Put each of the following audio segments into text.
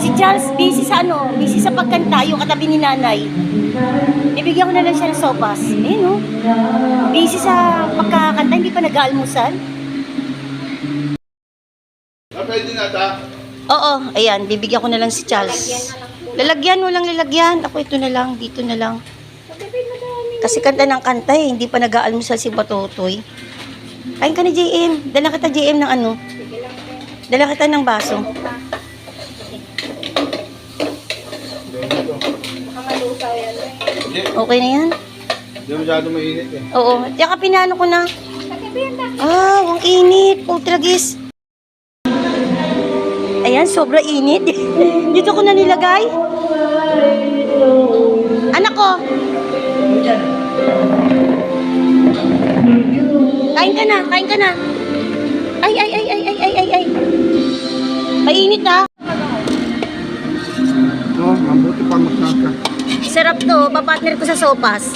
Si Charles busy sa busy sa pagkanta, yung katabi ni nanay. Ibigyan ko na lang siya ng sopas. Ayun oh. Busy sa pagkakanta, hindi pa nag-aalmusal. Pwede na ta? Oo, ayan, bibigyan ko na lang si Charles. Lalagyan, walang lalagyan. Ako ito na lang, dito na lang. Kasi kanta ng kanta eh, hindi pa nag-aalmusal si Batotoy. Kain ka na JM. Dala kita JM ng ano? Dala kita ng baso. Okay na yan? Hindi masyado mainit eh. Oo, tsaka pinano ko na. Ah, ang init. Ultragis. Ayan, sobra init. Dito ko na nilagay. Anak ko. Kain ka na, kain ka na. Ay. Mainit ha. No, mabuti pa magkaka. Sarap to, papartner ko sa sopas.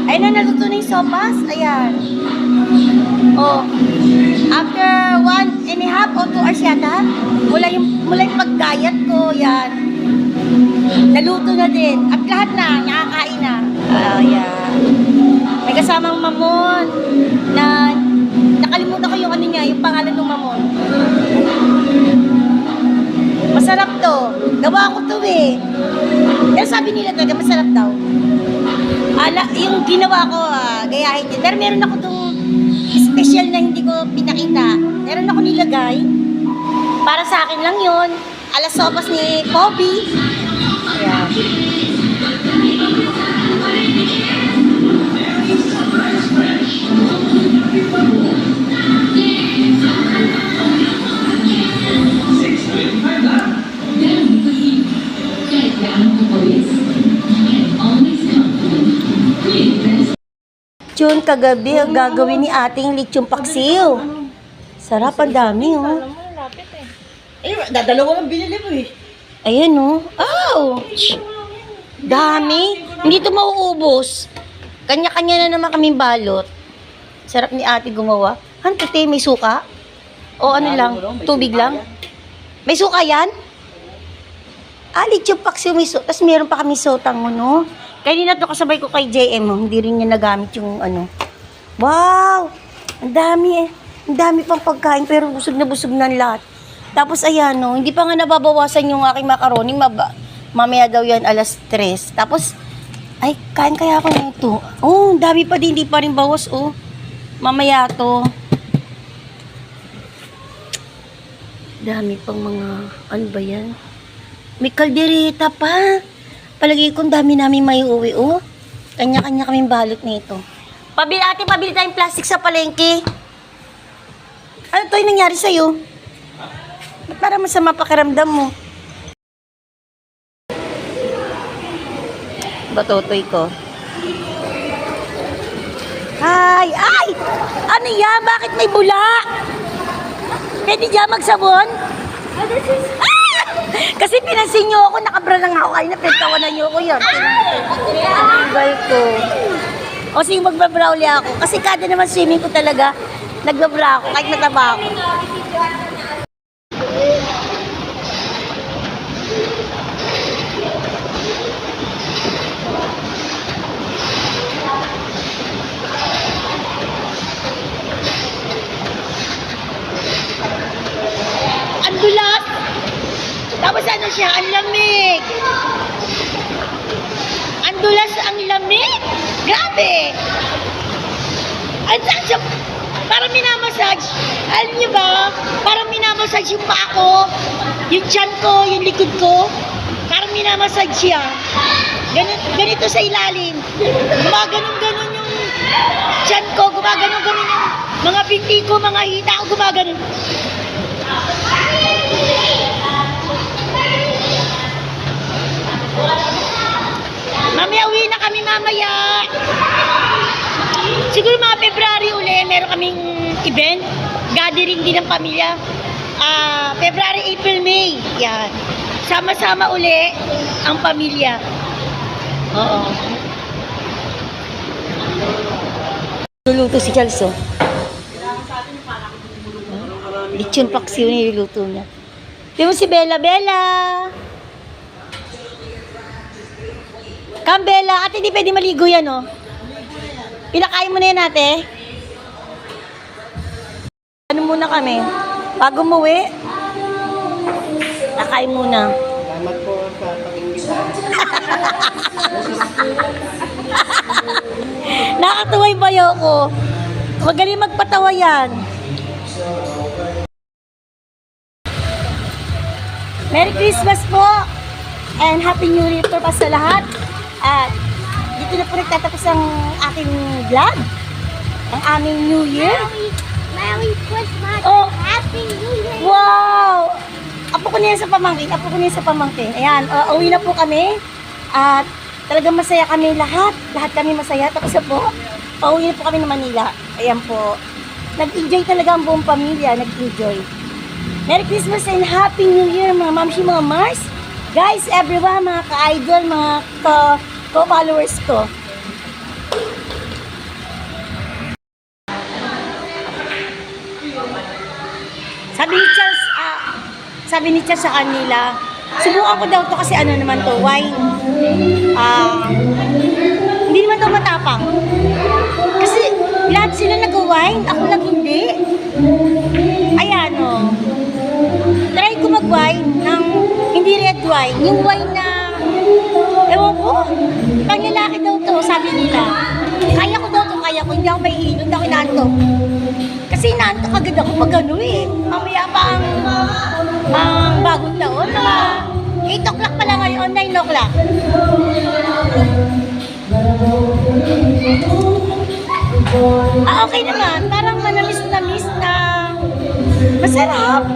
Ay na, naluto na yung sopas. Ayan. Oh. After 1.5 or 2 hours yata, mula yung pag-diet ko, yan. Naluto na din. At lahat na, nakakain na. Ayan. May kasamang mamon na nakalimutan ko yung ano niya, yung pangalan ng mamon. Masarap to. Gawa ko to eh. Pero sabi nila talaga, masarap daw. Yung ginawa ko, gayahin din. Pero meron ako itong special na hindi ko pinakita. Meron ako nilagay. Para sa akin lang yun. Alas sopas ni Poppy. Ayan. Jun, kagabi ang gagawin ni ating lechong paksiw. Sarap, ang dami oh. Dadalawa lang binili mo eh. Ayan oh. Ouch! Dami. Hindi ito mauubos. Kanya-kanya na naman kaming balot. Sarap ni ate gumawa. Hantote, may suka? O ano lang? Tubig lang? May suka yan? Lechong paksiw may suka. Tapos meron pa kami sotang no? Kanina to kasabay ko kay JM, hindi rin niya nagamit yung ano. Wow! Ang dami eh. Ang dami pang pagkain pero busog na lahat. Tapos ayan no, hindi pa nga nababawasan yung aking macaroni. Mamaya daw yan alas 3. Tapos, ay, kain kaya ako nito. Oh, ang dami pa din, hindi pa rin bawas oh. Mamaya to. Dami pang mga, ano ba yan? May kaldereta pa. Palagi kong dami namin may uwi, oh. Kanya-kanya kaming balot nito. Ate, pabili tayong plastic sa palengke. Ano to yung nangyari sa'yo? Ba't para masama pakiramdam mo? Batotoy ko. Ay! Ano yan? Bakit may bula? Pwede dyan magsabon? Kasi pinansin nyo ako, nakabra lang ako. Ay, napintawanan nyo ako yan. Tinggal ko. O sige, magbabra uli ako. Kasi kada naman swimming ko talaga, nagbabra ako, kahit nataba ako. Ang dulas! Tapos ano siya, ang lamig. Ang dulas, ang lamig. Grabe. Ang saan siya, parang minamassage. Alam niyo ba, parang minamassage yung paa ko, yung tiyan ko, yung likod ko. Parang minamassage siya. Ganito sa ilalim. Gumaganon-ganon yung tiyan ko, gumaganon-ganon yung mga binti ko, mga hita ko, gumaganon. Mamaya uwi na kami mamaya. Siguro mga February uli, meron kaming event. Gathering din ng pamilya. February, April, May. Yan. Sama-sama uli ang pamilya. Oo. Luluto si Charles, oh. Lechon paksiw na niluluto niya. Di mo si Bella, Bella! Come, Bella. Ate, di pwede maligo yan, oh. Pinakain mo na yan, ate. Ano muna kami? Bago umuwi? Nakain muna. Salamat po sa pag-imbita. Nakakatuwa yung bayo ko. Magaling magpatawa yan. Merry Christmas po! And Happy New Year po pa sa lahat. At dito na po nagtatapos ang aking vlog. Ang aming New Year. Merry Christmas! Oh. Happy New Year! Wow! Apo ko na yan sa pamangkin. Apo ko na yan sa pamangkin. Ayan, uwi na po kami. At talagang masaya kami lahat. Lahat kami masaya. Tapos na po, pauwi na po kami ng Manila. Ayan po. Nag-enjoy talaga ang buong pamilya. Nag-enjoy. Merry Christmas and Happy New Year mga mamshi, mga Mars. Guys, everyone, mga ka-idol, mga ka-followers ko. Sabi ni Charles sa kanila, subukan ko daw to kasi ano naman to, wine. Hindi naman to matapang. Kasi lahat sila nag-wine, ako lang hindi. Ayan o. Try ko mag-wine ng hindi red wine. Yung wine na, ewan ko, pang lalaki daw to, sabi nila. Kaya ko daw to, kaya ko, hindi ako may hilo, hindi ako inaantok. Kasi inaantok agad ako pag ano eh. Mamaya pa ang bagong taon, mga 8 o'clock pa lang ngayon, 9 o'clock. Okay naman. Parang manamis-namis na masarap.